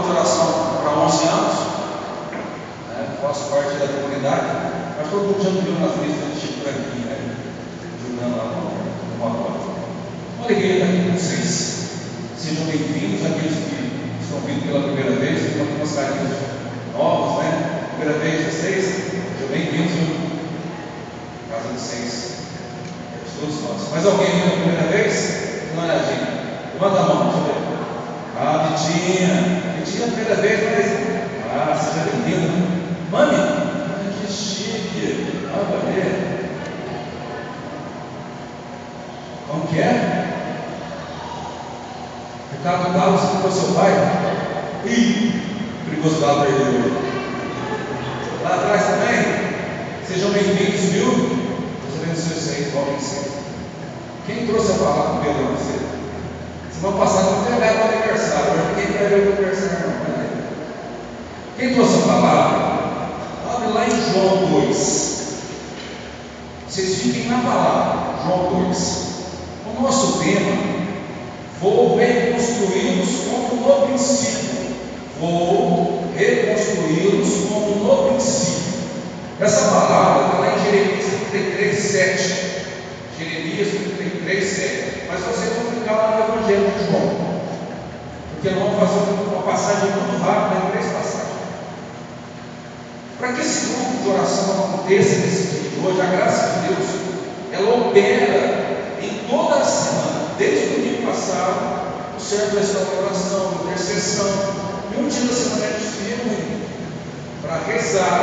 de oração para 11 anos, né? Faço parte da comunidade, mas todo mundo já me viu nas listas de Chico Branquinho, né? Jogando lá no motor. Uma alegria estar aqui com vocês. Sejam bem-vindos aqueles que estão vindo pela primeira vez, estão com umas carinhas novas, né? Primeira vez de vocês, sejam bem-vindos, casa de vocês, todos nós. Mais alguém vindo pela primeira vez? Dá uma olhadinha, levanta a mão, deixa eu ver. Ah, Vitinha, primeira vez, mas seja bem-vindo. Mami, que chique, vai ver. Como que é? Ricardo Galo, você foi seu pai? Ih, perigoso Galo perdeu. Lá atrás também, sejam bem-vindos, viu? Deus abençoe vocês, voltem sempre. Quem trouxe a palavra Pedro para você? Semana passada não teve o aniversário, hoje ninguém vai ver o aniversário, não. Quem trouxe a palavra? Abre lá em João 2. Vocês fiquem na palavra, João 2. O nosso tema: vou reconstruí-los como no princípio. Vou reconstruí-los como no princípio. Essa palavra está lá em Jeremias 33, 7. Jeremias 33, 7. Mas vocês vão ficar lá no Evangelho de João, porque nós vamos fazer uma passagem muito rápida em 3 passagens. Para que esse grupo de oração aconteça nesse dia de hoje, a graça de Deus, ela opera em toda a semana. Desde o domingo passado, o servo está em oração, intercessão, e um dia da semana a gente se reúne para rezar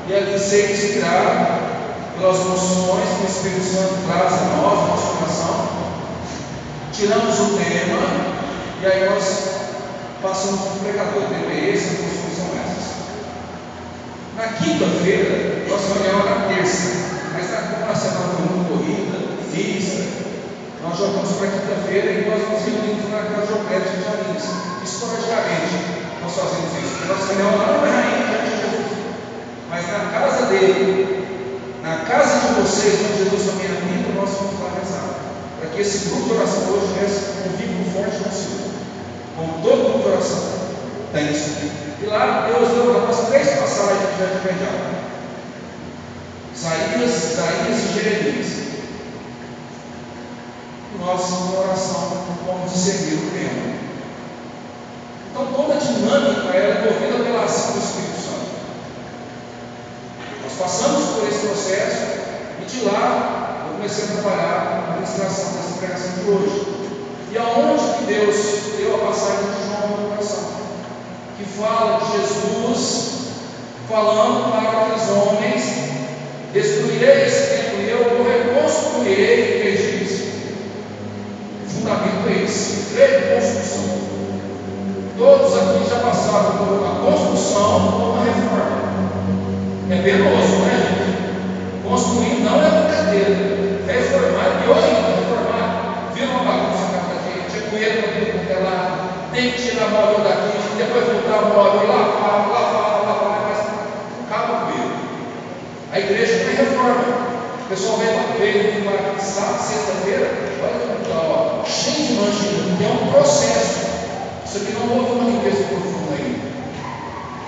e ali ser inspirado pelas emoções que o Espírito Santo traz a nós, a nosso coração. Tiramos o tema e aí nós passamos para o pregador. O tema é esse, as emoções são essas. Na quinta-feira, nós reunião na terça, mas como a semana foi muito corrida, mista, nós jogamos para quinta-feira e nós nos reunimos na casa de Opédio de Jarins. Esporadicamente nós fazemos isso, porque nossa reunião não é rainha diante de Jesus, mas na casa dele, na casa de vocês, onde Jesus também habita, nós vamos lá rezar, para que esse grupo de oração hoje reze um vínculo forte com o Senhor, como todo grupo de oração tem isso. E lá Deus deu para nós 3 passagens de imediato: Isaías e Jeremias. Nossa oração, vamos discernir o tema. Então toda a dinâmica é movida pela ação do Espírito Santo. Nós passamos por esse processo e de lá eu comecei a trabalhar a administração dessa pregação de hoje. E aonde que Deus deu a passagem de João no coração, que fala de Jesus falando para aqueles homens: destruirei esse templo e eu vou reconstruirei. Veja isso. O fundamento é esse: reconstrução. Todos aqui já passaram por uma construção ou uma reforma. É penoso, né, gente? Construir não é brincadeira. Reformar é pior ainda. Reformar vira uma bagunça na casa da gente, é poeira para tudo quanto é lado, tem que tirar móvel daqui, depois voltar o móvel lá, mas acaba com ele. A igreja tem reforma. O pessoal veio para sexta-feira, olha como está, cheio de mancha, que é um processo. Isso aqui não houve uma limpeza profunda ainda.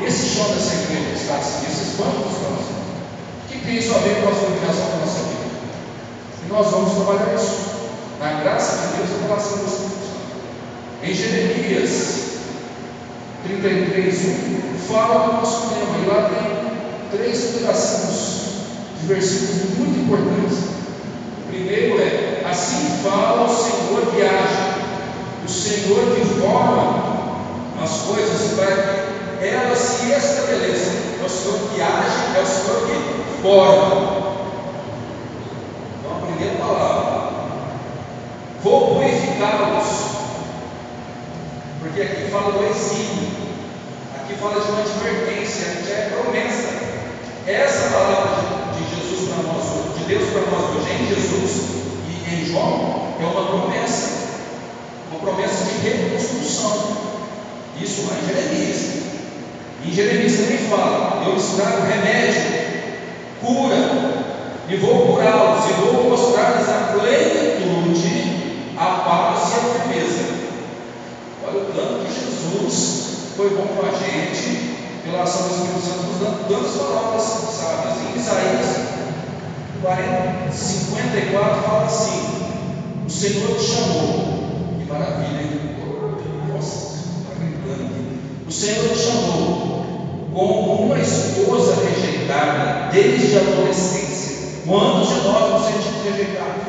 Esse chão dessa igreja está assim, esses bancos estão assim. O que tem isso a ver com a organização da nossa vida? E nós vamos trabalhar isso, na graça de Deus, na relação do Espírito Santo. Em Jeremias 33:1, fala do nosso tema, e lá tem 3 pedacinhos de versículos muito importantes. O primeiro é: assim fala o Senhor que age, o Senhor que forma as coisas para que elas se estabeleçam. É o Senhor que age, é o Senhor que forma. Então, a primeira palavra: vou purificá-los, porque aqui fala do exílio, aqui fala de uma advertência, que é promessa. Essa palavra de Jesus para nós, de Deus para nós hoje em Jesus e em João, é uma promessa de reconstrução. Isso lá em Jeremias. Em Jeremias também fala: eu lhes trago remédio, cura, e vou curá-los, e vou mostrar-lhes a plenitude, a paz e a firmeza. Olha o tanto que Jesus foi bom com a gente, pela ação do Espírito Santo, nos dando tantas palavras sábias. Em Isaías 54 fala assim: o Senhor te chamou, que maravilha, hein? Nossa, está gritando aqui. O Senhor te chamou como uma esposa rejeitada desde a adolescência. Quantos de nós nos sentimos rejeitados?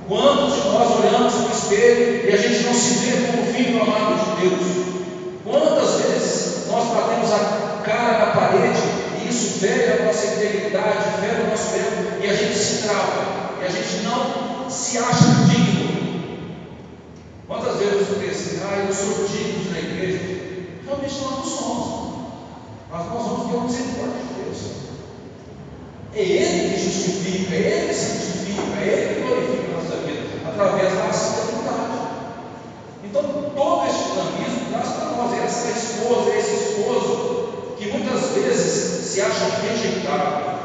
Quantos de nós olhamos no espelho e a gente não se vê como filho amado de Deus? Quantas vezes nós batemos a cara na parede e isso fere a nossa integridade, fere o nosso ego, e a gente se trava, e a gente não se acha digno? Quantas vezes eu falei assim: eu sou digno na igreja? Realmente nós não somos, mas nós vamos ter a misericórdia de Deus. É Ele que justifica, é Ele que santifica, é Ele que glorifica a nossa vida, através da ação da vontade. Então, todo este dinamismo traz para nós essa esposa, esse esposo, que muitas vezes se acha rejeitado.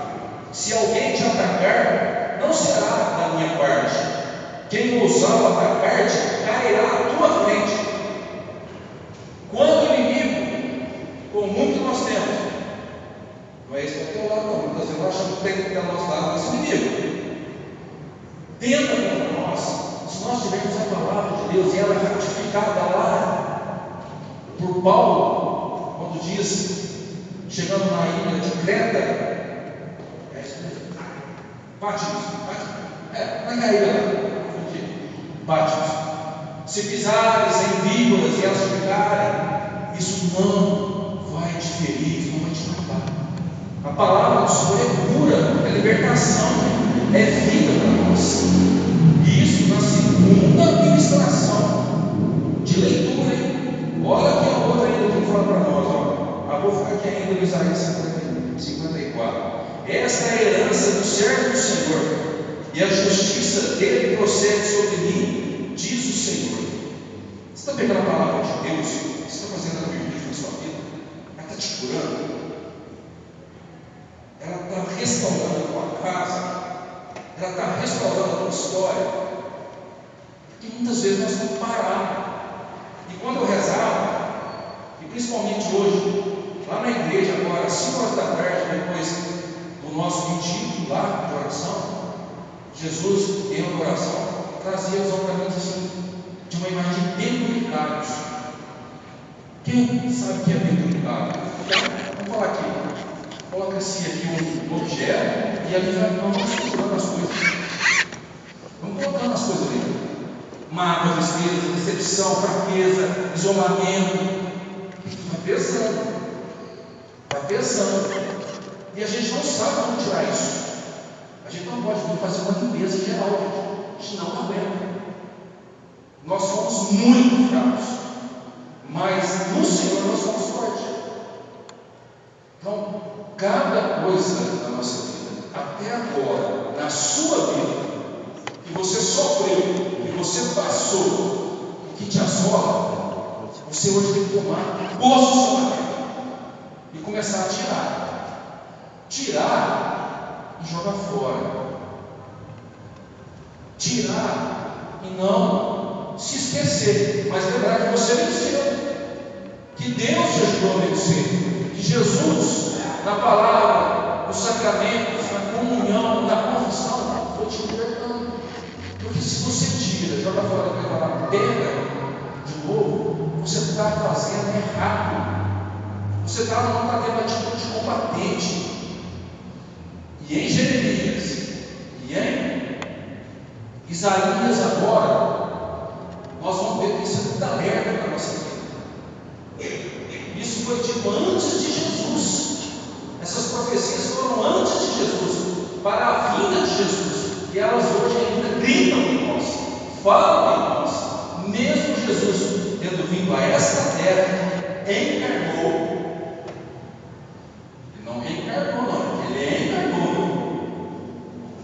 Se alguém te atacar, não será da minha parte. Quem ousar atacar-te, cairá à tua frente. Quando o inimigo, com muito nós temos, não é esse que é o teu lado, não. Muitas vezes nós achamos que tem que ter ao nosso lado esse inimigo. Tenta contra nós, se nós tivermos a palavra de Deus e ela é ratificada lá por Paulo, quando diz, chegando na ilha de Creta, Patmos, na ilha lá, Patmos, se pisares em víboras e elas picarem, isso não vai te ferir, isso não vai te matar. A palavra do Senhor é cura, é libertação, é vida para nós. E isso na segunda ministração de leitura, hein? Olha aqui a outra ainda que fala para nós, ó. Vou ficar aqui ainda no Isaías 54. Esta é a herança do servo do Senhor, e a justiça dele procede sobre mim, diz o Senhor. Você está pegando a palavra de Deus? Você está fazendo a virtude na sua vida? Ela está te curando? Ela está restaurando a tua casa? Ela está restaurando a tua história? Porque muitas vezes nós estamos parados. E quando eu rezava, e principalmente hoje, lá na igreja agora, às 5 horas da tarde, depois do nosso retiro lá de oração, Jesus, em uma oração, trazia os ornamentos assim, de uma imagem de penduricários. Quem sabe o que é penduricário? Vamos falar aqui. Coloca-se aqui um objeto e ali vamos colocando as coisas. Vamos colocando as coisas ali. Mágoa, tristeza, decepção, fraqueza, isolamento. Vai pesando. Vai pesando. E a gente não sabe como tirar isso. A gente não pode fazer uma limpeza geral, a gente não aguenta. Nós somos muito fracos, mas no Senhor nós somos fortes. Então, cada coisa na nossa vida, até agora, na sua vida, que você sofreu, que você passou, que te assola, você hoje tem que tomar posicionamento e começar a tirar e jogar fora. Tirar e não se esquecer, mas lembrar que você venceu, que Deus te ajudou a vencer, que Jesus, na palavra, nos sacramentos, na comunhão, na confissão, foi te libertando. Porque se você tira, joga fora da palavra, pega de novo, você está fazendo errado. Você não está tendo atitude combatente. E em Jeremias e em Isaías agora, nós vamos ver que isso é muito alerta para a nossa vida. Isso foi dito antes de Jesus. Essas profecias foram antes de Jesus, para a vinda de Jesus. E elas hoje ainda gritam em nós, falam em nós. Mesmo Jesus tendo vindo a esta terra, encarnou. Ele não reencarnou, não, ele encarnou.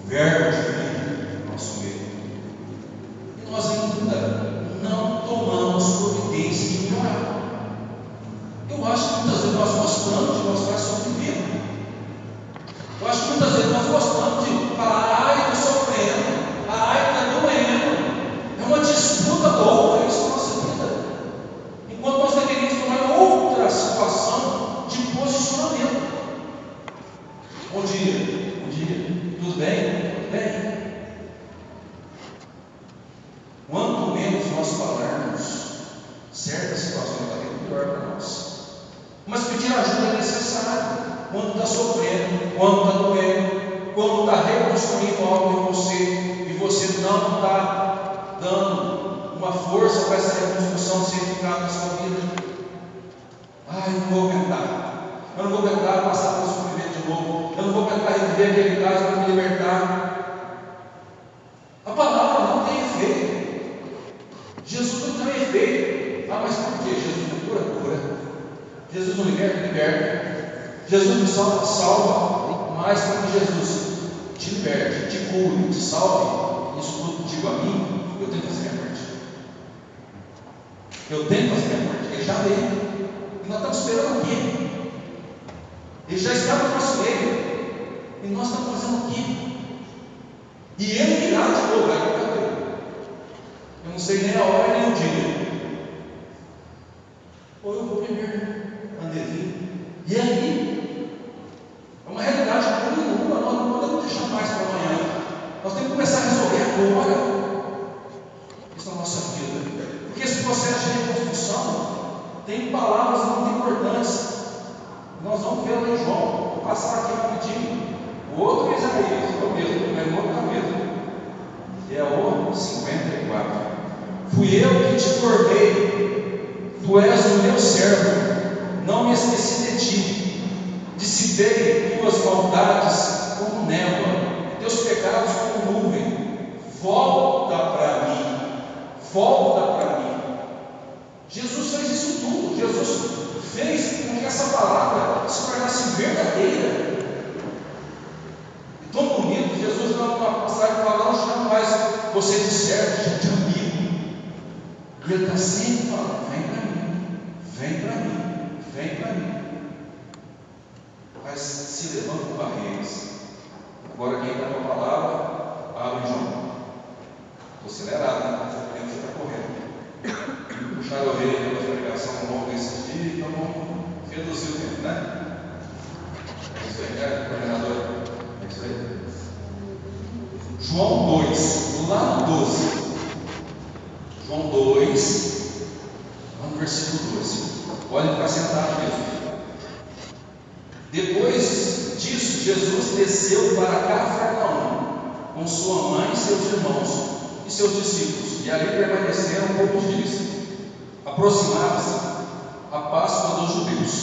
O verbo divino no nosso meio. E nós ainda não tomamos providência de melhorar. Eu acho que muitas vezes nós gostamos de mostrar sofrimento. Eu acho que muitas vezes nós gostamos de falar, estou sofrendo, está doendo. É uma disputa louca isso na nossa vida. Enquanto nós deveríamos tomar outras certas situações está bem pior para nós. Mas pedir ajuda é necessário. Quando está sofrendo, quando está doendo, quando está reconstruindo algo em você e você não está dando uma força para essa reconstrução ser eficaz na sua vida. Eu não vou aguentar. Eu não vou aguentar passar pelo sofrimento de novo. Eu não vou aguentar reviver aquele caso para me libertar. A palavra não tem efeito. Jesus não tem efeito. Mas por quê? Jesus não cura? Cura. Jesus não liberta? Liberta. Jesus não salva? Salva. Mas para que Jesus te liberte, te cure, te salve, isso tudo digo a mim, eu tenho que fazer minha parte. Eu tenho que fazer minha parte. Ele já veio. E nós estamos esperando o quê? Ele já está no nosso meio. E nós estamos fazendo o quê? E ele virá de novo. Eu não sei nem a hora nem o dia. Ou eu vou primeiro, Andervinho. E aí? É uma realidade muito nua. Nós não podemos deixar mais para amanhã. Nós temos que começar a resolver agora. Isso na nossa vida. Porque esse processo de reconstrução tem palavras muito importantes. Nós vamos ver lá em João. Vou passar aqui rapidinho. O outro é Isaías, é o mesmo, o outro é o mesmo. É o 54. Fui eu que te formei. Tu és o meu servo. Não me esqueci de ti. Dissipei tuas maldades como névoa, teus pecados como nuvem. Volta para mim. Volta para mim. Jesus fez isso tudo. Jesus fez com que essa palavra se tornasse verdadeira. E tão bonito, Jesus dá uma passagem que fala: não chama mais você de servo, chama de amigo. E ele está sempre falando: vem para mim, vem para mim, vem para mim. Mas se levantam barreiras. Agora quem está com a palavra, abre João. Estou acelerado, né? Você está correndo. Puxaram a orelha pela pregação longa esses dias, então vamos reduzir o tempo, né? É isso aí, né, coordenador? É isso aí. João 2, lá no 12. João 2, lá no versículo 12. Olha para sentar mesmo. Depois disso, Jesus desceu para Cafarnaum com sua mãe e seus irmãos e seus discípulos, e ali permaneceram poucos dias. Aproximava-se a Páscoa dos judeus,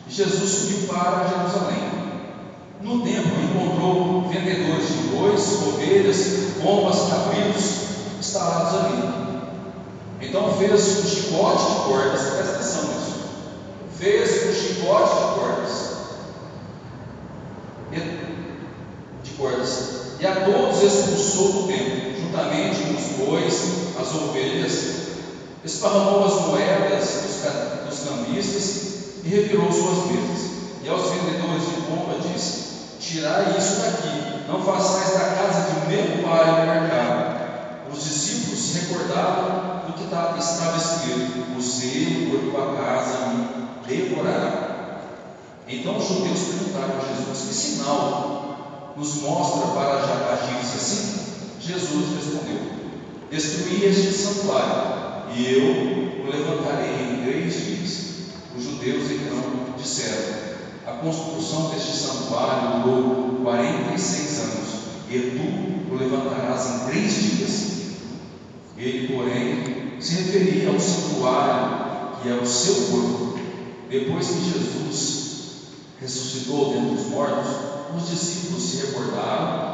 e Jesus subiu para Jerusalém. No templo encontrou vendedores de bois, ovelhas, pombas, cabritos instalados ali. Então fez um chicote de cordas, presta atenção nisso. Fez um chicote de cordas, e a todos expulsou do templo, juntamente com os bois, as ovelhas. Esparramou as moedas dos cambistas e revirou suas mesas. E aos vendedores de pomba disse: tirai isso daqui, não façais da casa de meu pai um mercado. Os discípulos se recordavam do que estava escrito: o zelo por tua casa me devorará. Então os judeus perguntaram a Jesus: que sinal nos mostra para agires assim? Jesus respondeu: destruí este santuário, e eu o levantarei em 3 dias. Os judeus então disseram: a construção deste santuário durou 46 anos, e tu o levantarás em 3 dias. Ele, porém, se referia ao santuário, que é o seu corpo. Depois que Jesus ressuscitou dentre os mortos, os discípulos se recordaram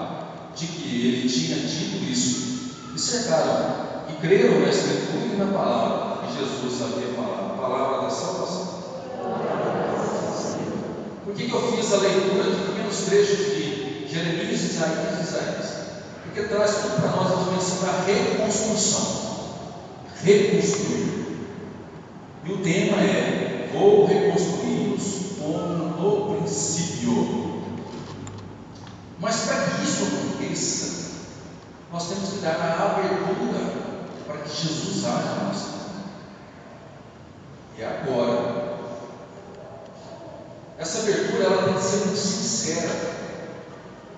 de que ele tinha dito isso, e cercaram, e creram na Escritura e na palavra que Jesus havia falado, a palavra da salvação. Por que eu fiz a leitura de pequenos trechos de Jeremias, Isaías e Isaías? Porque traz tudo para nós a dimensão da reconstrução. Reconstruir. E o tema é: vou reconstruí-los como no princípio. Mas para que isso aconteça, nós temos que dar a abertura para que Jesus haja na nossa vida. E agora, essa abertura ela tem que ser muito sincera,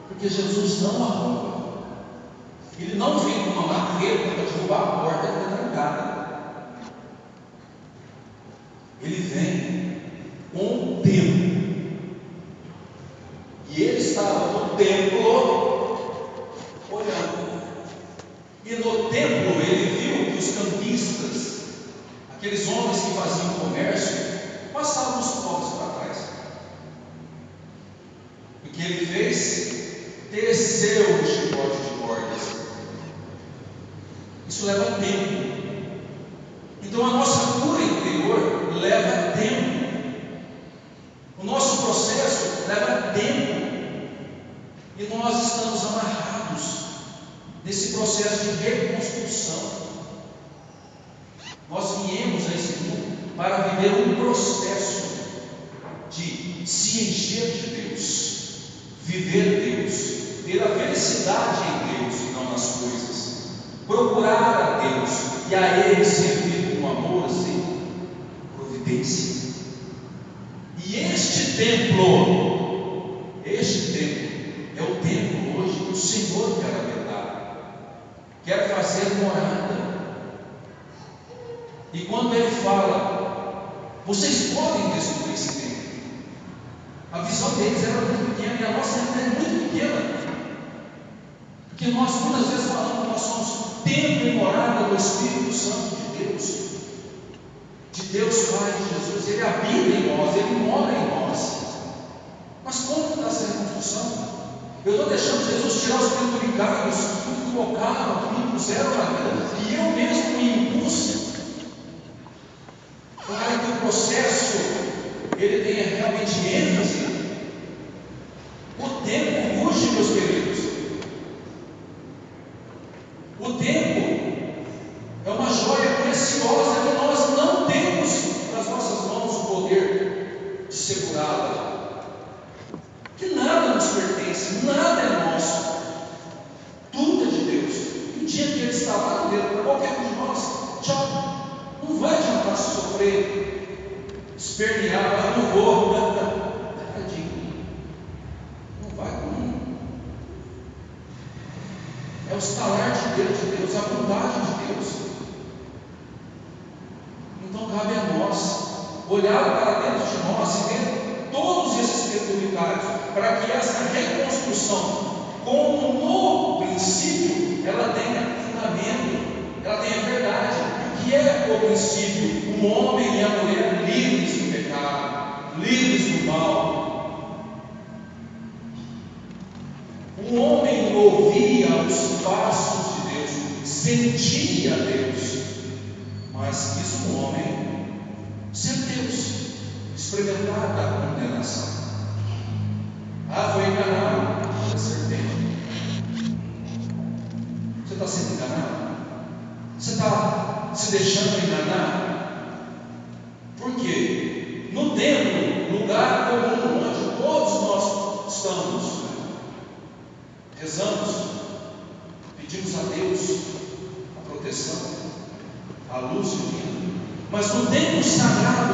porque Jesus não arromba. Ele não vem com uma marreta para derrubar a porta que está trancada. ele vem com o tempo. E ele estava no templo olhando. E no templo ele viu que os campistas, aqueles homens que faziam comércio, passavam os pobres para trás. O que ele fez? Desceu o chicote de cordas. Isso leva tempo. Então a nossa cura interior leva tempo. O nosso processo leva tempo. E nós estamos amarrados nesse processo de reconstrução. Nós viemos a esse mundo para viver um processo de se encher de Deus, viver Deus, ter a felicidade em Deus e não nas coisas, procurar a Deus e a Ele servir com amor, assim, providência. E este templo é o templo hoje que o Senhor quer habitar, quer fazer morada. E quando Ele fala, vocês podem destruir esse templo. A visão deles era muito pequena e a nossa ainda é muito pequena. Porque nós muitas vezes falamos que nós somos templo e morada do Espírito Santo de Deus Pai, de Jesus. Ele habita em nós, Ele mora em nós. Mas como está essa reconstrução? Eu estou deixando Jesus tirar os penduricários que me colocaram, que me impuseram na vida, e eu mesmo me impus. Para que o processo ele tenha realmente ênfase. O tempo urge, meus queridos. O tempo é uma joia preciosa que nós não temos nas nossas mãos o poder de segurá-la. Que nada nos pertence, nada é nosso. Tudo é de Deus. Um dia que Ele está lá no dedo para qualquer um de nós, tchau. Não vai adiantar se sofrer, espernear, não vou, tadinho. Não vai comigo. É o estalar de Deus, a bondade de Deus. Então cabe a nós olhar para dentro de nós e ver todos esses penduricários, para que essa reconstrução, como no princípio, ela tenha fundamento, ela tenha verdade. Que é o princípio, o homem e a mulher livres do pecado, livres do mal. O homem ouvia os passos de Deus, sentia Deus, mas quis um homem ser Deus, experimentar da condenação. Foi enganado pela serpente. Você está sendo enganado? Você está se deixando enganar? Por quê? No templo, lugar comum, onde todos nós estamos, rezamos, pedimos a Deus a proteção, a luz divina. Mas no templo sagrado,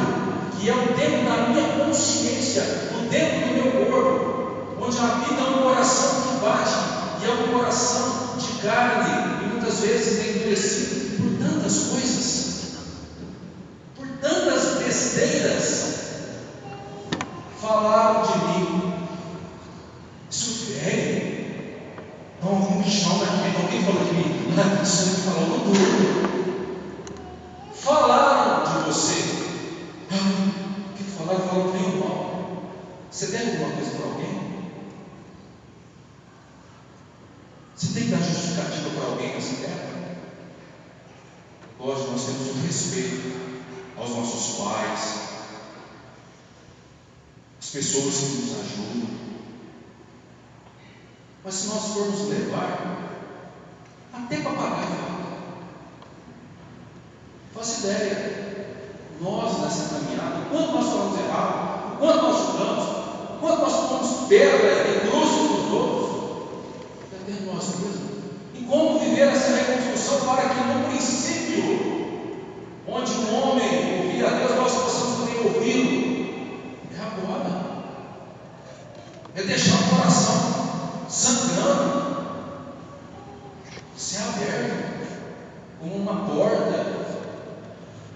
que é o templo da minha consciência, o templo do meu corpo, onde habita um coração que bate, e é um coração de carne, e muitas vezes endurecido por tantas coisas, por tantas besteiras. Falaram de mim, isso velho, não chama de mim, alguém falou de mim, isso me falou no duro. Falaram de você, o que falaram bem ou mal. Você deve alguma coisa para alguém? Você tem que dar justificativa para alguém nessa terra? Hoje nós temos um respeito aos nossos pais, as pessoas que nos ajudam. Mas se nós formos levar, até para pagar, faça ideia, nós nessa caminhada, o quanto nós falamos errado, o quanto nós julgamos, o quanto nós fomos pedra e cruz dos outros, até nós mesmos. E como viver essa reconstrução para que no princípio, onde um homem ouvia a Deus, nós possamos também ouvi-lo. É agora. É deixar o coração sangrando, ser aberto, como uma porta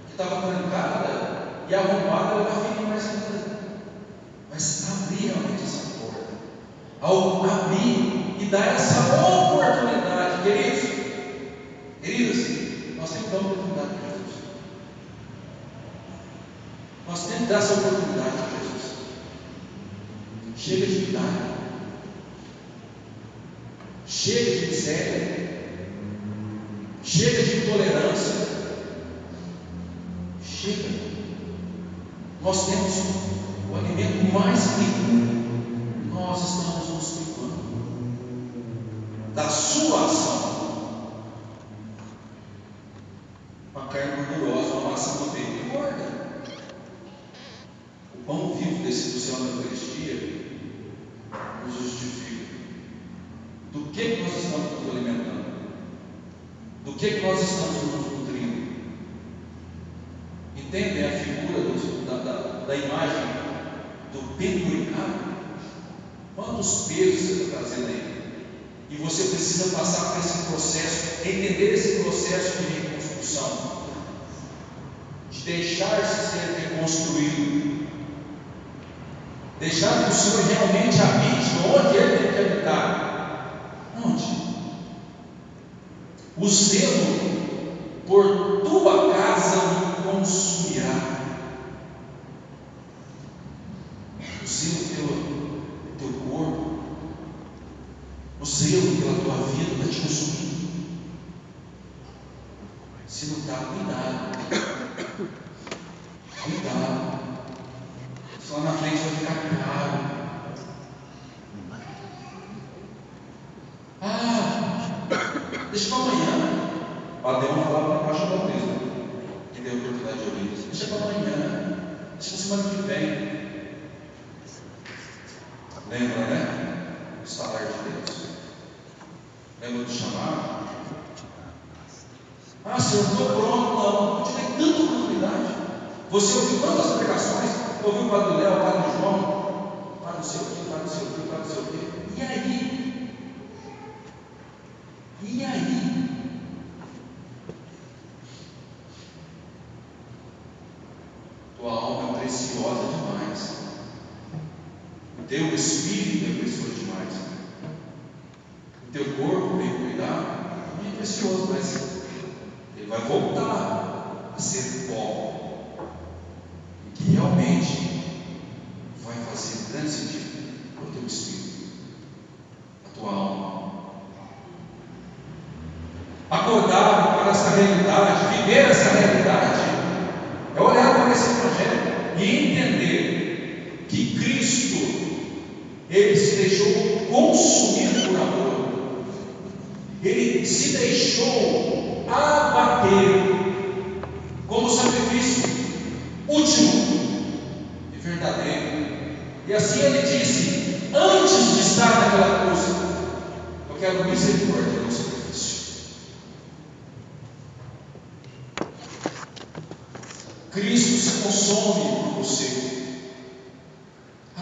que estava trancada, e arrombada, ela vai ferir mais ainda. Mas abrir realmente essa porta, ao abrir e dar essa oportunidade, queridas, nós temos que dar uma oportunidade para Jesus. Nós temos que dar essa oportunidade para Jesus. Chega de milagre, chega de miséria, chega de intolerância, chega. Nós temos o alimento mais rico, nós estamos nos privando da sua ação. Uma carne gordurosa, uma massa do peito, engorda. O pão vivo descido do céu na Eucaristia nos justifica. Do que nós estamos nos alimentando? Do que nós estamos nos nutrindo? Entendem a figura da imagem do penduricado? Quantos pesos você está trazendo aí? E você precisa passar por esse processo, entender esse processo de reconstrução, de deixar-se ser reconstruído, deixar que o Senhor realmente habite onde Ele tem que habitar. Onde? O zelo por tua casa me consumirá. O zelo pelo teu corpo, o zelo pela tua vida está te consumindo. Se não está, cuidado. Só na frente vai ficar caro. Deixa para amanhã. O Adão falava na caixa da mesa, que deu a oportunidade de ouvir isso. Deixa para amanhã. Deixa para semana que vem. Lembra, né? O salário de Deus. Lembra do chamado? Senhor, estou pronto. Não, te dei tanta oportunidade. Você ouviu tantas pregações. Ouviu o Padre Léo, o Padre João, Padre não sei o que, Padre não sei o que, Padre não sei o que. E aí? E aí? Tua alma é preciosa demais. O teu espírito é precioso demais. O teu corpo bem cuidado também é precioso, mas ele vai voltar a ser pó. E que realmente vai fazer grande sentido para o teu espírito, a tua alma. Acordar para essa realidade, viver essa realidade, é olhar para esse Evangelho e entender que Cristo, Ele se deixou consumir por amor, Ele se deixou abater como sacrifício último e verdadeiro. E assim Ele disse, antes de estar naquela cruz, eu quero misericórdia no sacrifício. Cristo se consome por você.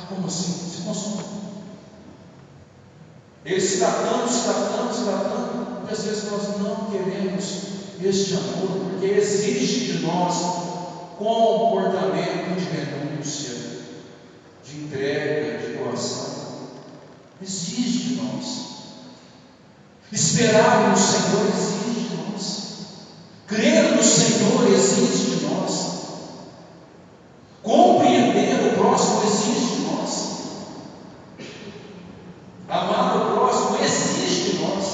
Como assim? Se consome. Ele se dá tanto, e às vezes nós não queremos este amor, porque exige de nós comportamento de renúncia, de entrega, de doação. Exige de nós. Esperar no Senhor exige de nós. Crer no Senhor exige de nós. Compreender o próximo exige de nós. Amar o próximo exige de nós.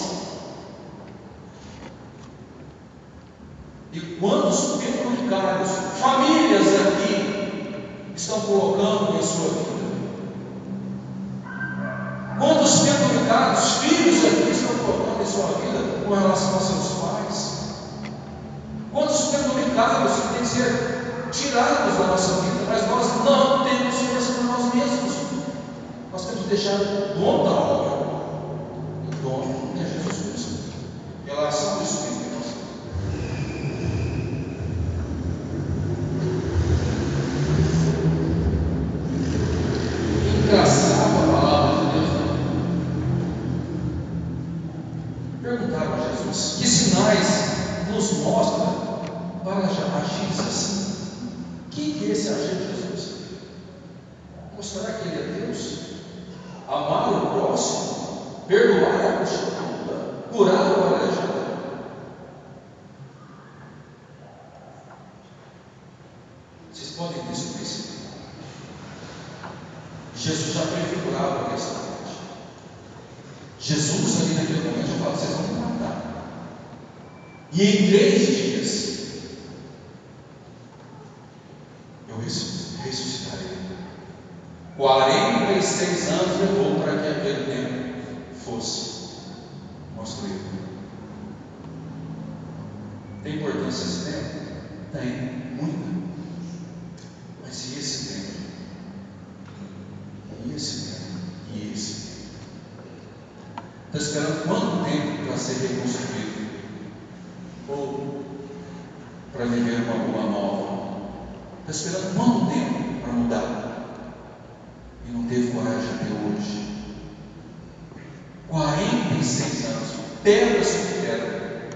E quantos penduricários, famílias aqui estão colocando em sua vida? Quantos penduricários, filhos aqui estão colocando em sua vida com relação aos seus pais? Quantos penduricários que têm que ser tirados da nossa vida, mas nós não temos força por nós mesmos. Nós temos que deixar o dono da obra. O dono é Jesus Cristo. Pela ação do Espírito em nós. Engraçado a palavra de Deus, né? Perguntaram a Jesus: que sinais nos mostra para agir assim? Que é esse agir de Jesus? Mostrar que Ele é Deus, amar o próximo, perdoar a prostituta, curar o aleijado. Vocês podem ter esse princípio. Jesus já prefigurava a questão. Jesus ali naquele momento já falava: vocês vão me matar. E em 3 dias eu ressuscitarei. 46 anos levou para que aquele tempo fosse construído. Tem importância esse tempo? Tem, muita. Mas e esse tempo? E esse tempo? E esse tempo? Está esperando quanto tempo para ser reconstruído? Ou para viver uma boa nova? Está esperando quanto tempo para mudar? E não teve coragem até hoje. 46 anos, pedra sobre pedra.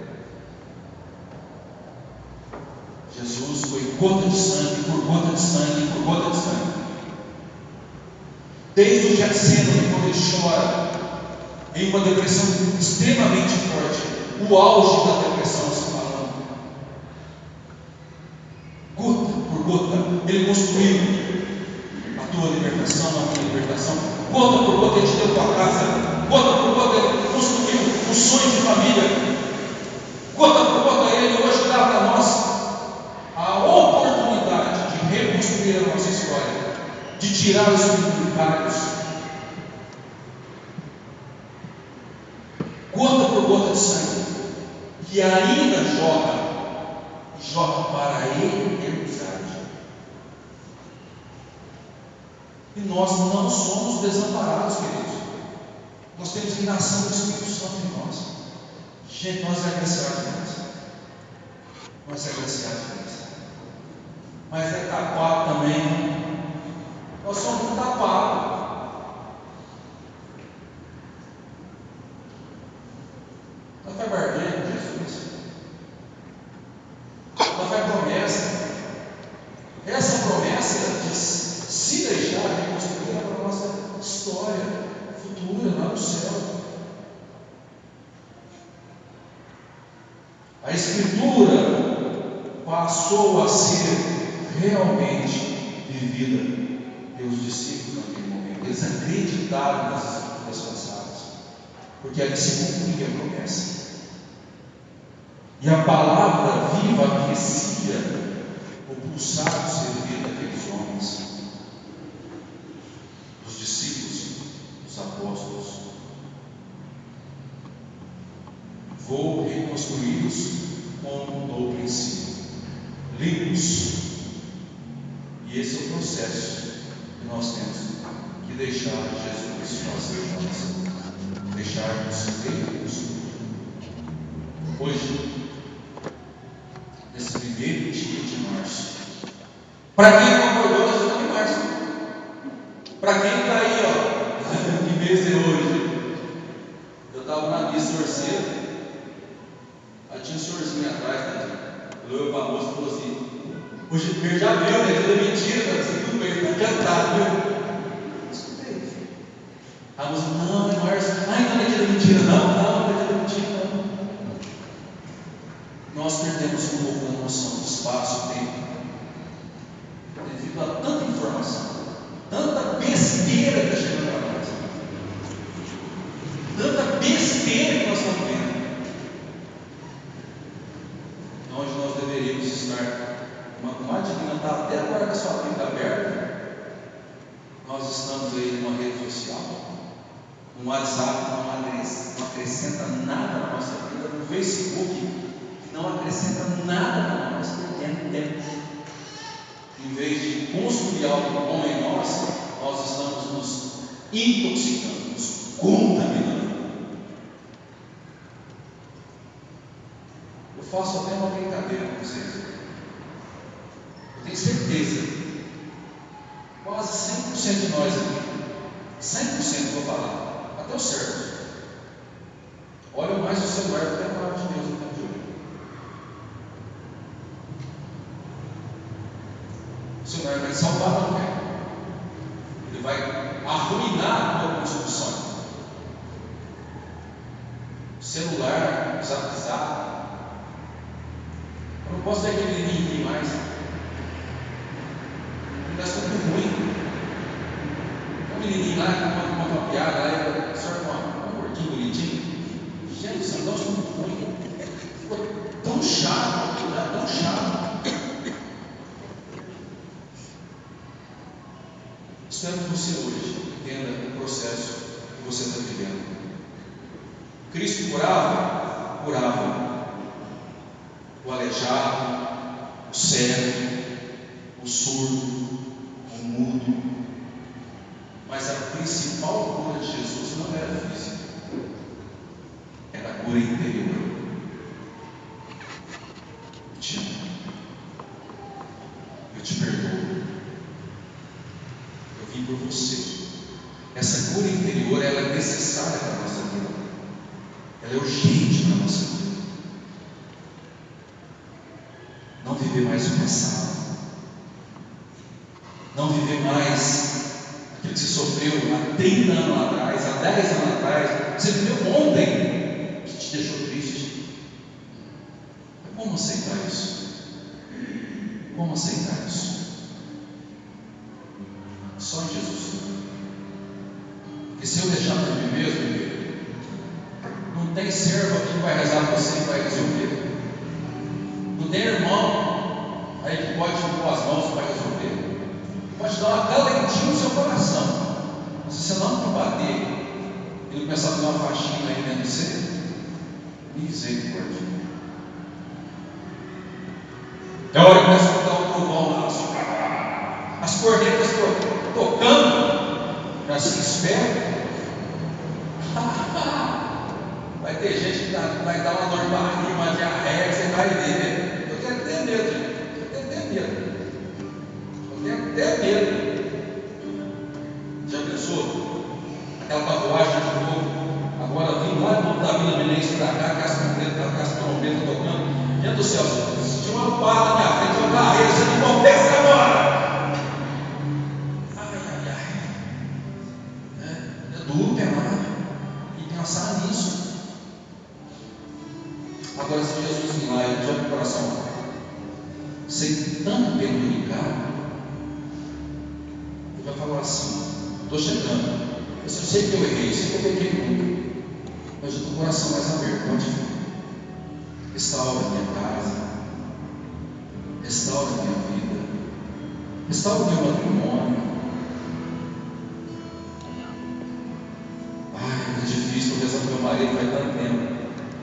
Jesus foi gota de sangue, por gota de sangue, por gota de sangue. Desde o Getsemane, quando ele chora, em uma depressão extremamente forte, o auge da depressão se falando. Gota por gota, ele construiu a tua libertação, a minha libertação. Gota por gota, ele te deu tua casa. Gota por gota, ele construiu um sonho de família. Gota por gota, ele hoje dá para nós a oportunidade de reconstruir a nossa história, de tirar os significados. Gota por gota de sangue, que ainda jorra, e jorra para a eternidade. E nós não somos desamparados, queridos. Nós temos a ação do Espírito Santo em nós. Gente, nós é agraciados demais. Nós é agraciados demais. Mas é tapado também. Nós somos tapados. Não foi barganha com Jesus. Não foi promessa. Essa promessa de se deixar reconstruir a nossa história futura lá no céu. A Escritura passou a ser realmente vivida pelos discípulos naquele momento. Eles acreditaram nas Escrituras passadas, porque ali se cumpria a promessa. E a palavra viva aquecia o pulsar do servir daqueles homens, dos discípulos, dos apóstolos. Vou reconstruí-los como no princípio, limpos. E esse é o processo que nós temos que deixar Jesus fazer em nós, deixarmos Ele construir. Hoje, nesse primeiro dia de março, para quem não acordou, nós estamos em março. Para quem está aí, ó, que mês é hoje? Eu estava na missa orceira. Aí tinha um senhorzinho atrás, né? Olhou para a moça e falou assim: hoje o já viu, né? Tudo é mentira, cara. Você viu o Pedro está cantado, viu? Escutei. A moça: não, é março. Então não é aquilo mentira, não é aquilo mentira, não. Nós perdemos um pouco da noção do espaço e tempo, devido a tanta informação, tanta besteira que está chegando para nós, tanta besteira que nós estamos vendo. Onde nós deveríamos estar, uma divina está até agora com a sua vida aberta, nós estamos aí numa rede social, no WhatsApp, não acrescenta nada na nossa vida, no Facebook, não acrescenta nada para nós, perdendo tempo. Em vez de construir algo bom em nós, nós estamos nos intoxicando, nos contaminando. Eu faço até uma brincadeira com vocês. Eu tenho certeza, quase 100% de nós aqui, 100% vou falar, até o certo, olham mais o celular do que a palavra de Deus no tempo de hoje. O Senhor não vai te salvar, não quer. Ele vai arruinar a tua construção. Celular, WhatsApp. Eu não posso ver aquele menininho mais. Ele está tudo ruim. O menininho lá que conta uma piada, lá ele só um gordinho bonitinho. Gente, esse negócio é muito ruim. Ficou tão chato, tão chato. Espero que você hoje entenda o processo que você está vivendo. Cristo curava? Curava. O aleijado, o cego, o surdo, o mudo. Mas a principal cura de Jesus não era física, era a cura interior. Eu te amo, eu te perdoo, eu vim por você. Essa cura interior, ela é necessária para a nossa vida, ela é urgente para a nossa vida. Não viver mais o passado, não viver mais aquilo que você sofreu há 30 anos atrás, há 10 anos atrás, você viveu ontem, que te deixou triste. Como aceitar isso? Como aceitar isso? Só em Jesus. Porque se eu deixar para mim mesmo, não tem servo aqui que vai rezar para você e vai resolver. Não tem irmão aí que pode impor as mãos para resolver. Pode dar uma calentinha no seu coração. Se você não combater e não começar a fazer uma faxina aí dentro de você, misericórdia. É hora que começa a dar um trovão lá, as cornetas tocando, já se espera. Vai ter gente que vai dar uma dor de barriga, uma diarreia, que você vai ver. Eu tenho até medo, gente. Eu tenho até medo. Já pensou? Aquela tatuagem de novo. Agora vim lá da Vila Menezes para cá, com as trombetas tocando. Gente do céu, se tinha uma pata na minha frente, uma carreira, você não confessa agora. É duro pegar e pensar nisso. Agora, se Jesus vir lá e tiver o coração sem tanto penduricado, ele vai falar assim: estou chegando, eu sei que eu errei, sei que eu pequei muito, mas eu estou com o coração mais aberto. Pode vir, restaura a minha casa, restaura a minha vida, restaura o meu matrimônio. Ai, é difícil, estou rezando com meu marido faz tanto tempo.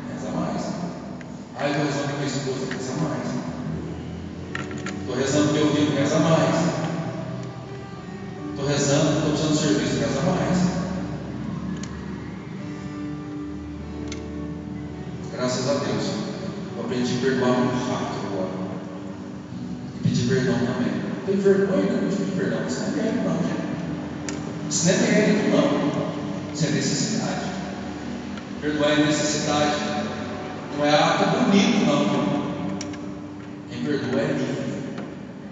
Reza mais. Ai, estou rezando com minha esposa, reza mais. Estou rezando com meu filho, reza mais. Estou rezando, estou precisando de serviço, reza mais. Graças a Deus, eu aprendi a perdoar muito rápido agora. E pedir perdão também. Não tem vergonha de pedir perdão, isso não é mérito não, gente. Isso não é mérito não. Isso é necessidade. Perdoar é necessidade. Não é ato bonito não. Quem perdoa é livre.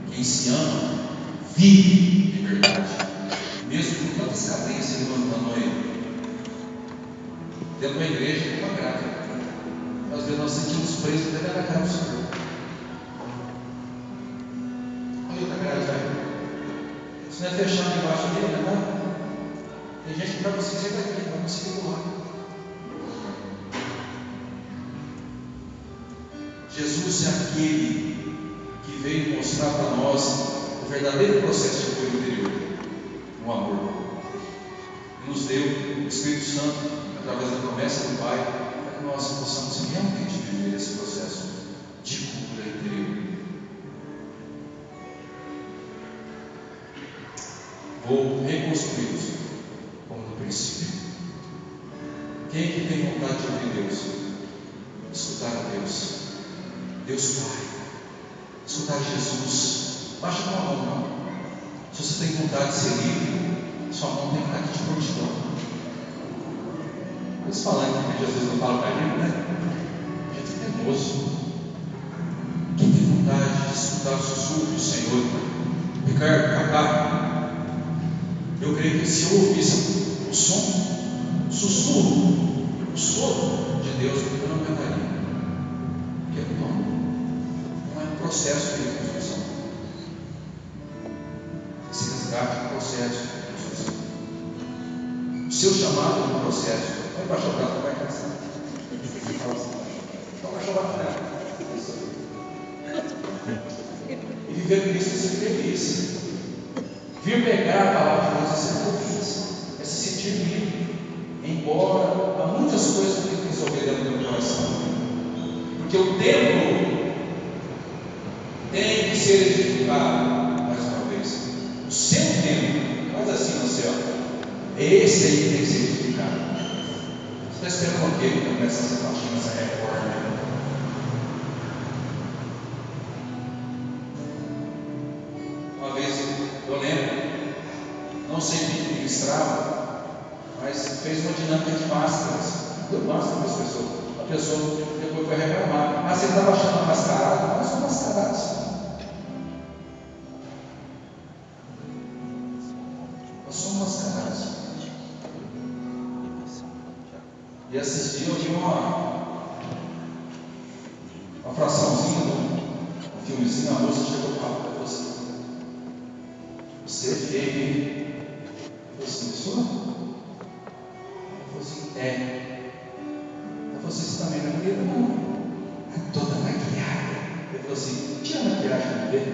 Quem se ama, vive de verdade. Mesmo com tanta escadência levantando ele. Dentro da igreja tem uma grade. Às vezes nós sentimos presos dentro da cara do Senhor. Olha outra grade aí. Se não é fechado embaixo dele, não é nada. Tem gente que vai conseguir sair daqui, não vai conseguir pular. Jesus é aquele que veio mostrar para nós o verdadeiro processo de cura interior, no amor. E nos deu o Espírito Santo, através da promessa do Pai, para que nós possamos realmente viver esse processo de cura interior. Vou reconstruí-los como no princípio. Quem é que tem vontade de ouvir Deus? Escutar a Deus. Deus Pai. Escutar Jesus. Baixa a mão, não. Se você tem vontade de ser livre, sua mão tem que estar aqui de prontidão. Eles falando que Jesus não fala para a gente, né? A gente é teimoso. Quem tem vontade de escutar o sussurro do Senhor, Ricardo, Cacá, eu creio que se eu ouvisse o som, o sussurro, o sopro de Deus, eu não aguentaria. Porque não é um processo de reconstrução. Esse resgate é um processo de reconstrução. O seu chamado é um processo. Vai baixar o braço, vai cansar. Então vai chorar para ela. E viver Cristo é ser feliz. Vir pegar a palavra de Deus é ser feliz. É se sentir livre. Embora há muitas coisas que tem que resolver dentro do meu coração. Porque o templo tem que ser edificado mais uma vez. O seu templo, faz assim no céu. Esse aí tem que ser edificado. Você está esperando o quê para começar essa faxina, essa reforma? Uma vez eu lembro, não sei quem ministrava, mas fez uma dinâmica de máscaras. Deu máscara para as pessoas. A pessoa depois foi reclamar. Ah, você estava achando mascarado? Nós somos mascarados. Nós somos mascarados. E esses dias eu vi uma fraçãozinha um filmezinho, a moça chegou para falar para você. Você é feio, hein? Eu falei assim, sou? Ela falou assim, é. Ela falou assim, você também não é bonita, não. Toda maquiada. Ele falou assim, tira a maquiagem do bebê.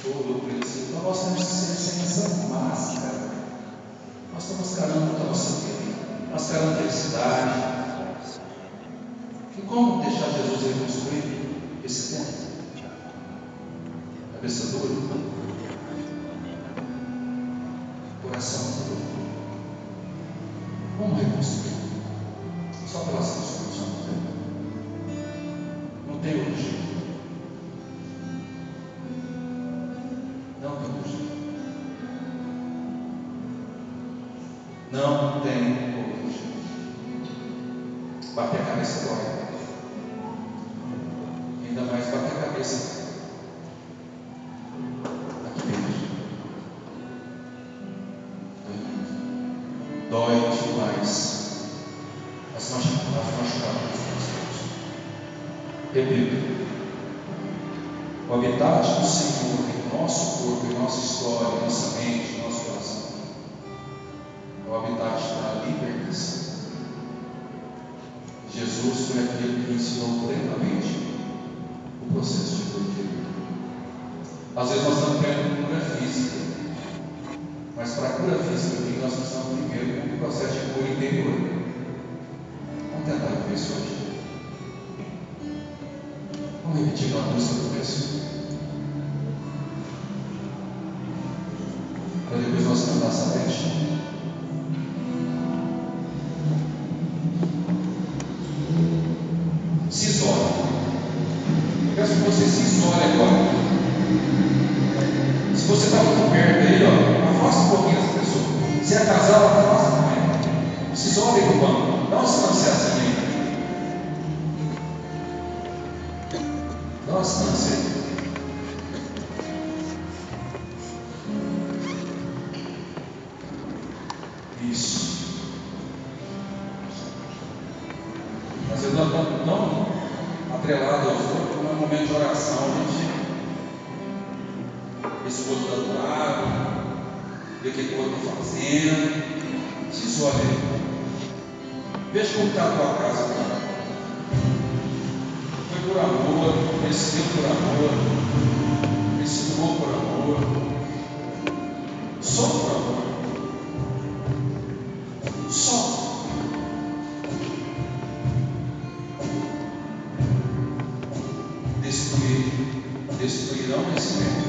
Eu falei assim, então nós temos que ser sem essa máscara. Nós estamos mascarando muito a nossa vida, mascarando a felicidade. E como deixar Jesus reconstruir esse tempo? Cabeça dura, coração duro. Vamos reconstruir. Só pela reconstrução do tempo. Não tem outro jeito. Não tem outro jeito. Não tem outro jeito. Bater a cabeça dói. Ainda mais bater a cabeça aqui dentro. Dói demais. Nós machucamos os Deus. Repito. O habitat do Senhor em nosso corpo, em nossa história, em nossa mente, em nosso coração. É o habitat da libertação. Jesus foi aquele que ensinou plenamente o processo de cura interior. Às vezes nós estamos querendo cura física, mas para a cura física nós precisamos primeiro um processo de cura interior. Vamos tentar ver isso hoje. Vamos repetir uma música do começo. Para depois nós cantar essa letra. Se isole. Eu peço que você se isole agora. Se você está muito perto aí, ó, afasta um pouquinho essa pessoa. Se é casal, afasta também. Se isole aí do banco. Dá uma distância aí. Dá uma distância aí. Isso. Às vezes nós estamos tão atrelados aos outros, como é um momento de oração, a gente esse outro está do lado, vê o que o outro está fazendo, se isole aí. Veja como está a tua casa agora. Foi por amor, venceu por amor, ensinou por amor, só por amor. Só. Destruirão esse templo.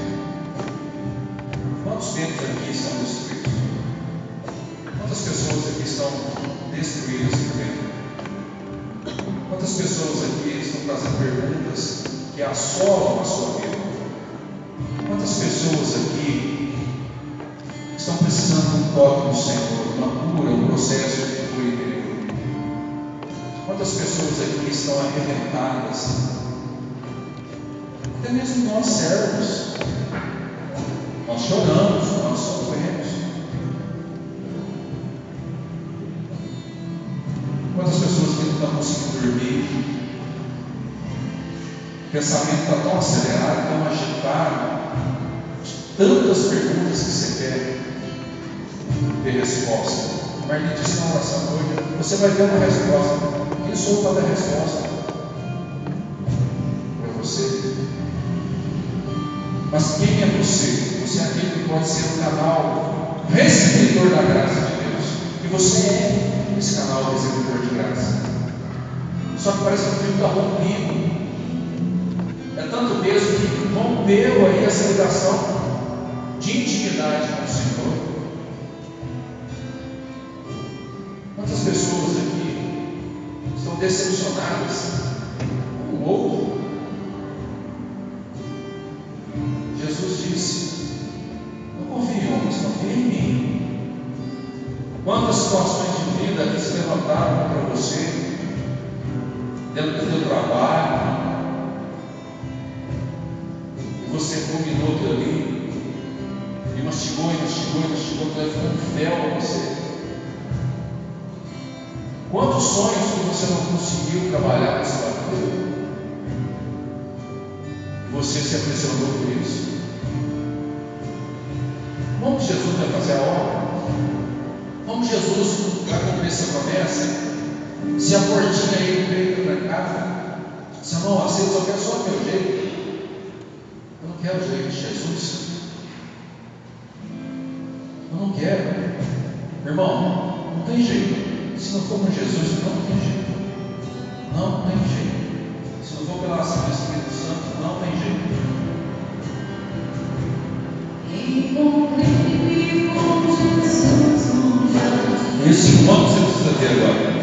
Quantos templos aqui estão destruídos? Quantas pessoas aqui estão destruídas por dentro? Quantas pessoas aqui estão fazendo perguntas que assolam a sua vida? Quantas pessoas aqui estão precisando de um toque do Senhor, uma cura, um processo de cura interior? Quantas pessoas aqui estão arrebentadas? Até mesmo nós servos. choramos, nós sofremos. Quantas pessoas que não estão conseguindo dormir? O pensamento está tão acelerado, tão agitado, tantas perguntas que você quer ter resposta. Mas me disse na oração hoje, você vai ter uma resposta. Quem sou eu para dar resposta? É você. Mas quem é você? Você é aquele que pode ser um canal recebedor da graça de Deus. E você é esse canal recebedor de graça. Só que parece que o fio está rompido. É tanto peso que rompeu aí essa ligação de intimidade com o Senhor. Quantas pessoas aqui estão decepcionadas com o outro? Jesus disse: não confie em homens, confie em mim. Quantas situações de vida que se levantaram contra você, dentro do teu trabalho, e você dominou aquilo ali, e mastigou, que vai ficando fel a você. Quantos sonhos que você não conseguiu trabalhar nessa batida? Você se aprisionou por isso. Como que Jesus vai fazer a obra? Como Jesus vai cumprir essa promessa? Se a portinha aí no meio está trancada, se eu não aceito, eu quero só o teu jeito. Eu não quero o jeito de Jesus. Eu não quero. Irmão, não tem jeito. Se não for com Jesus, não tem jeito. Não tem jeito. Se não for pela ação do Espírito Santo, não tem jeito. Esse encontro você precisa ter agora.